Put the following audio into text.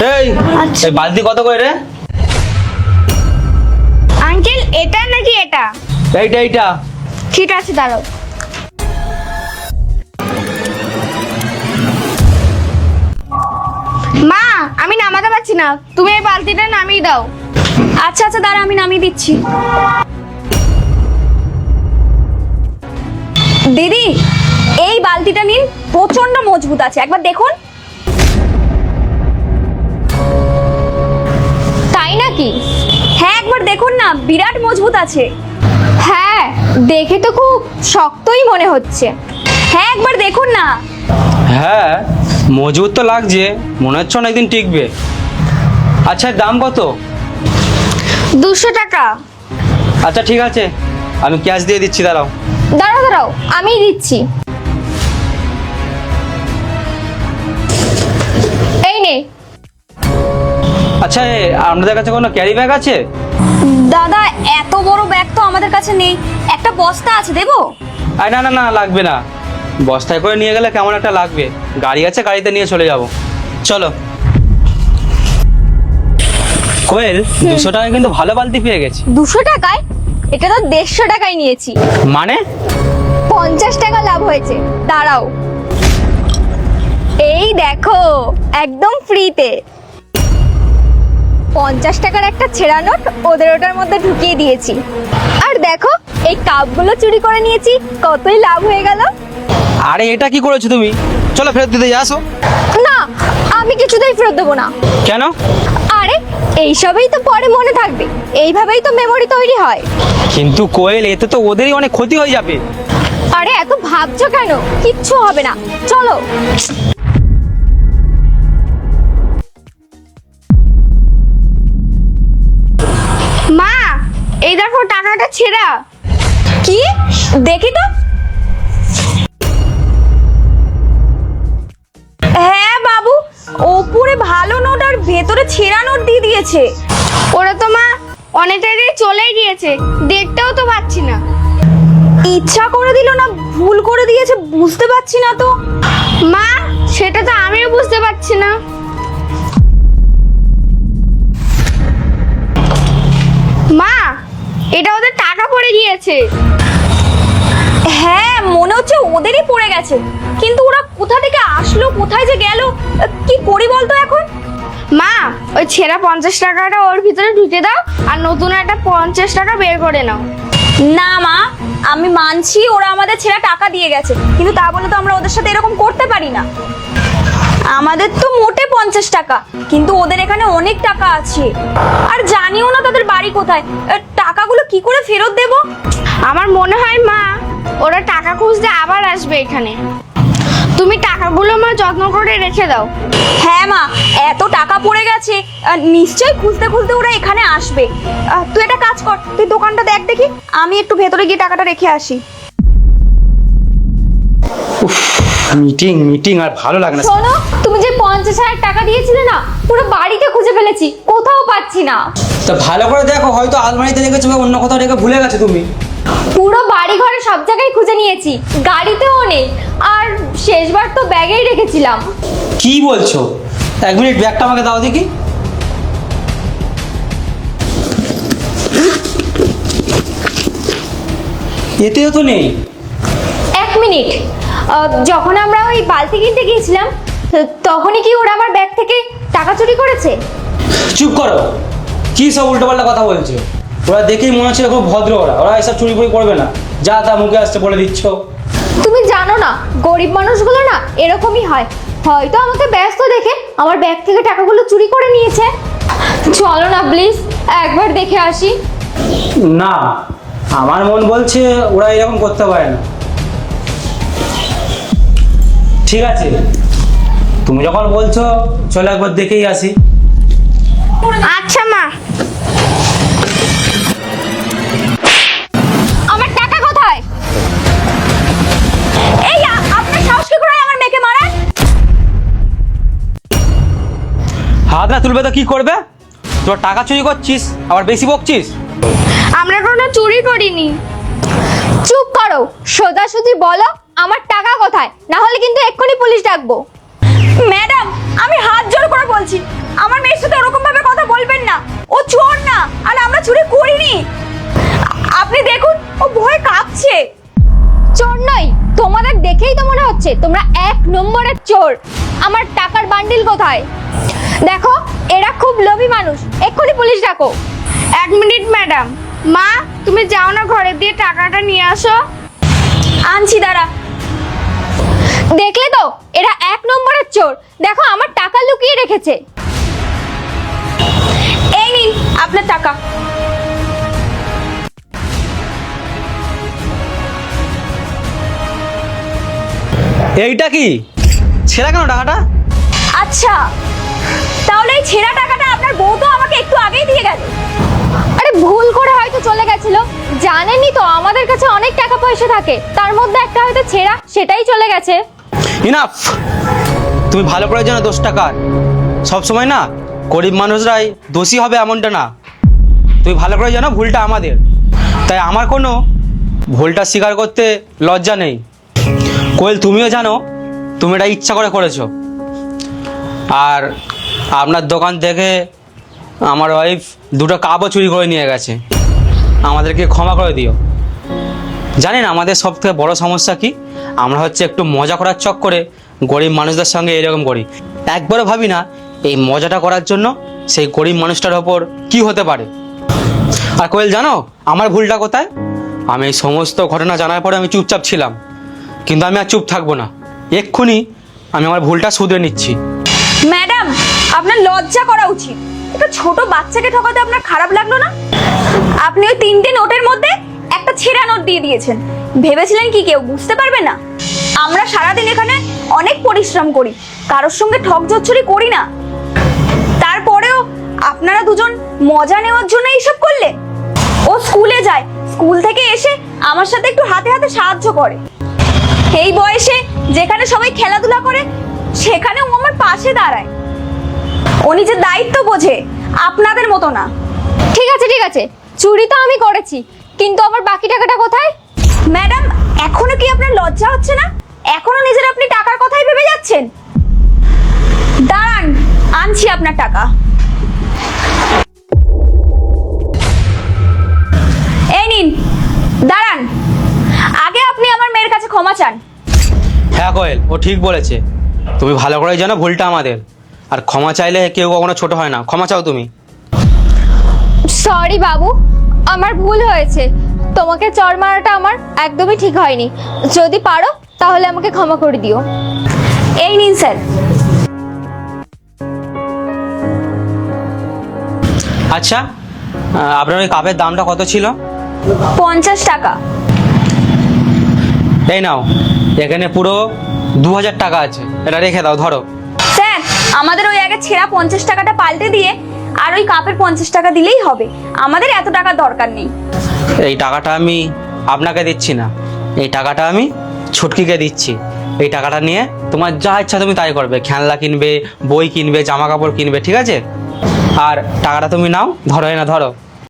এই এই বালতি কত করে রে? আঙ্কেল এটা নাকি এটা? এইটা। ঠিক আছে দাঁড়াও। মা আমি নামাতে পারছি না, তুমি এই বালতিটা নামিয়ে দাও। আচ্ছা আচ্ছা দাঁড়া, আমি নামিয়ে দিচ্ছি। দিদি এই বালতিটা নিন, প্রচন্ড মজবুত আছে, একবার দেখুন। তাই নাকি? হ্যাঁ একবার দেখুন না, বিরাট মজবুত আছে। হ্যাঁ দেখে তো খুব শক্তই মনে হচ্ছে। হ্যাঁ একবার দেখুন না। হ্যাঁ মজবুত তো লাগছে, মনে হচ্ছে অনেকদিন টিকবে। আচ্ছা দাম কত? 200 টাকা। আচ্ছা ঠিক আছে, আমি ক্যাশ দিয়ে দিচ্ছি, দাঁড়াও। দাঁড়াও আমি দিচ্ছি। এই নে। আচ্ছা আপনাদের কাছে কোনো ক্যারি ব্যাগ আছে? দাদা এত বড় ব্যাগ তো আমাদের কাছে নেই, একটা বস্তা আছে, দেবো? না না না লাগবে না, বস্তায় করে নিয়ে গেলে কেমন একটা লাগবে। গাড়ি আছে, গাড়িতে নিয়ে চলে যাব, চলো। কোয়েল 200 টাকায় কিন্তু ভালো বালতি পেয়ে গেছি। 200 টাকায়? এটা তো 150 টাকায় নিয়েছি। মানে? 50 টাকা লাভ হয়েছে। দাঁড়াও, এই দেখো একদম ফ্রিতে 50 টাকার একটা ছেঁড়া নোট ওদের ওটার মধ্যে ঢুকিয়ে দিয়েছি। আর দেখো এই কাপগুলো চুরি করে নিয়েছি, কতই লাভ হয়ে গেল। আরে এটা কি করেছো তুমি? চলো ফেরত দিতে আসো। না আমি কিছুতেই ফেরত দেবো না। কেন? আরে এইসবই তো পরে মনে থাকবে, এইভাবেই তো মেমোরি তৈরি হয়। কিন্তু কোয়েল এতে তো ওদেরই অনেক ক্ষতি হয়ে যাবে। আরে এত ভাবছো কেন, কিচ্ছু হবে না, চলো। মা এই দেখো টাকাটা ছেঁড়া। কি? দেখি তো। হ্যাঁ বাবু, ওপরে ভালো নোট আর ভেতরে ছেঁড়া নোট দিয়ে দিয়েছে। ওরা তো মা অনেকটাই চলে গিয়েছে, দেখতেও তো পাচ্ছি না। ইচ্ছা করে দিল না ভুল করে দিয়েছে, বুঝতে পারছি না তো। মা সেটা তো আমিও বুঝতে পারছি না। মা এটা ওদের টাকা পড়ে গিয়েছে। হ্যাঁ মনে হচ্ছে ওদেরই পড়ে গেছে, কিন্তু ওরা কোথা থেকে আসলো, কোথায় যে গেল, কি করি বলতো এখন? মা ওই ছেঁড়া 50 টাকাটা ওর ভিতরে ঢুকে দাও আর নতুন একটা 50 টাকা বের করে নাও। না মা, আমি মানছি ওরা আমাদের ছেঁড়া টাকা দিয়ে গেছে, কিন্তু তা বলে তো আমরা ওদের সাথে এরকম করতে পারি না। আমাদের তো মোটে 50 টাকা, কিন্তু ওদের এখানে অনেক টাকা আছে, আর জানিও না তাদের বাড়ি কোথায়। টাকাগুলো কি করে ফেরত দেব? আমার মনে হয় মা ওরা টাকা খুঁজতে আবার আসবে এখানে। তুমি টাকাগুলো মা যত্ন করে রেখে দাও। হ্যাঁ মা, এত টাকা পড়ে গেছে, নিশ্চয়ই খুঁজতে খুঁজতে ওরা এখানে আসবে। তুই একটা কাজ কর, তুই দোকানটা দেখ দেখি, আমি একটু ভেতরে গিয়ে টাকাটা রেখে আসি। মিটিং মিটিং আর ভালো লাগে না। শোনো, তুমি যে 50,000 টাকা দিয়েছিলে না, পুরো বাড়িতে খুঁজে ফেলেছি, কোথাও পাচ্ছি না। তো ভালো করে দেখো, হয়তো আলমারিতে রেখেছো বা অন্য কোথাও রেখে ভুলে গেছো তুমি। পুরো বাড়ি ঘরে সব জায়গায় খুঁজে নিয়েছি, গাড়িতেও নেই, আর শেষবার তো ব্যাগেই রেখেছিলাম। কি বলছো? 1 মিনিট ব্যাগটা আমাকে দাও দেখি। এতেও তো নেই। 1 মিনিট, যখন আমরা ওই বালতি কিনতে গিয়েছিলাম, তখনই কি ওরা আমার ব্যাগ থেকে টাকা চুরি করেছে? চুপ করো, কি সব উল্টোপাল্টা কথা বলছো? ওরা দেখেই মনে হচ্ছে খুব ভদ্র, ওরা ওরা এসব চুরি ফুরি করবে না, যা তা মুখে আসতে বলে দিচ্ছ। তুমি জানো না গরিব মানুষগুলো না এরকমই হয়, হয়তো আমাকে ব্যস্ত দেখে আমার ব্যাগ থেকে টাকাগুলো চুরি করে নিয়েছে। চলো না প্লিজ একবার দেখে আসি। না, আমার মন বলছে ওরা এরকম করতে পারে না। ঠিক আছে, তুমি যখন বলছো চলো একবার দেখেই আসি। আচ্ছা মা। আমার টাকা কোথায়? এই আপনার সাহস কি করে আমার মেয়েকে মারান? হাত না তুলবে তো কি করবে? তোর টাকা চুরি করছিস আবার বেশি বকছিস। আমরা কোনো চুরি করিনি। চুপ করো, সোজাসুজি বলো আমার টাকা কোথায়, না হলে কিন্তু এক্ষুনি পুলিশ ডাকবো। ম্যাডাম আমি হাত জোড় করে বলছি, আমার চোর। আমার টাকার বান্ডিল কোথায়? দেখো, এরা খুব লোভী মানুষ, এক্ষুনি পুলিশ ডাকো। 1 মিনিট ম্যাডাম। মা, তুমি যাও না ঘরে দিয়ে টাকাটা নিয়ে আসো। আনছি, দাঁড়া। দেখলে তো, এরা 1 নম্বরের চোর। দেখো, আমার টাকা লুকিয়ে রেখেছে। এই নিন আপনার টাকা। এইটা কি ছেঁড়া কেন টাকাটা? আচ্ছা, তাহলে এই ছেঁড়া টাকাটা আপনার বউ তো আমাকে একটু আগেই দিয়ে গেল। আরে ভুল করে হয়তো চলে গেছিল। জানেনই তো আমাদের কাছে অনেক টাকা পয়সা থাকে, তার মধ্যে একটা হয়তো ছেঁড়া, সেটাই চলে গেছে। ইনাফ। তুমি ভালো করে জানো দোষটা কার। সবসময় না গরিব মানুষরাই দোষী হবে এমনটা না। তুমি ভালো করে জানো ভুলটা আমাদের, তাই আমার কোনো ভুলটা স্বীকার করতে লজ্জা নেই। কোয়েল, তুমিও জানো তুমি এটা ইচ্ছা করে করেছো। আর আপনার দোকান থেকে আমার ওয়াইফ 2টা কাপও চুরি করে নিয়ে গেছে। আমাদেরকে ক্ষমা করে দিও। জানেন আমাদের সবথেকে বড় সমস্যা কি? আমরা হচ্ছে একটু মজা করার চক্করে গরিব মানুষদের সঙ্গে এরকম করি। একবারও ভাবি না এই মজাটা করার জন্য সেই গরিব মানুষটার ওপর কি হতে পারে। আর কোয়েল, জানো আমার ভুলটা কোথায়? আমি এই সমস্ত ঘটনা জানার পরে আমি চুপচাপ ছিলাম, কিন্তু আমি আর চুপ থাকবো না। এক্ষুনি আমি আমার ভুলটা শুধরে নিচ্ছি। ম্যাডাম, আপনার লজ্জা করা উচিত। একটা ছোট বাচ্চাকে ঠকাতে আপনার খারাপ লাগলো না? আপনি ওই 3টে নোটের মধ্যে একটা ছেঁড়া নোট দিয়ে দিয়েছেন। ভেবেছিলেন কি কেউ বুঝতে পারবে না? আমরা সারাদিন এখানে অনেক পরিশ্রম করি, কারোর সঙ্গে ঠক জচ্ছরি করি না। তারপরেও আপনারা দুজন মজা নেওয়ার জন্য এইসব করলে। ও স্কুলে যায়, স্কুল থেকে এসে আমার সাথে একটু হাতে হাতে সাহায্য করে। এই বয়সে যেখানে সবাই খেলাধুলা করে সেখানে ও আমার পাশে দাঁড়ায়। ও নিজের দায়িত্ব বোঝে, আপনাদের মতো না। ঠিক আছে ঠিক আছে, চুরি তো আমি করেছি, কিন্তু আমার বাকি টাকাটা কোথায়? ম্যাডাম, এখনো কি আপনার লজ্জা হচ্ছে না? এখনো নিজের আপনি টাকার কথাই ভেবে যাচ্ছেন? দাঁড়ান, আনছি আপনার টাকা। এই নিন, দাঁড়ান। আগে আপনি আমার মেয়ের কাছে ক্ষমা চান। হ্যাঁ কোয়েল, ও ঠিক বলেছে। তুমি ভালো করে জানো ভুলটা আমাদের। আর ক্ষমা চাইলে কেউ কখনো ছোট হয় না। ক্ষমা চাও তুমি। সরি বাবু, আমার ভুল হয়েছে। তোমাকে চড় মারাটা আমার একদমই ঠিক হয়নি। যদি পারো তাহলে আমাকে ক্ষমা করে দিও। এই নিন স্যার। আচ্ছা, আপনার ওই কাপের দামটা কত ছিল? 50 টাকা। এই নাও, এখানে পুরো 2000 টাকা আছে। এটা রেখে দাও, ধরো। স্যার, আমাদের ওই আগে ছেঁড়া 50 টাকাটা পাল্টে দিয়ে আর ওই কাপের 50 টাকা দিলেই হবে। আমাদের এত টাকার দরকার নেই। এই টাকাটা আমি আপনাকে দিচ্ছি না, এই টাকাটা আমি ছুটকিকে দিচ্ছি। এই টাকাটা নিয়ে তোমার যা ইচ্ছা তুমি তাই করবে। খেলনা কিনবে, বই কিনবে, জামা কাপড় কিনবে, ঠিক আছে? আর টাকাটা তুমি নাও, ধরো, না ধরো।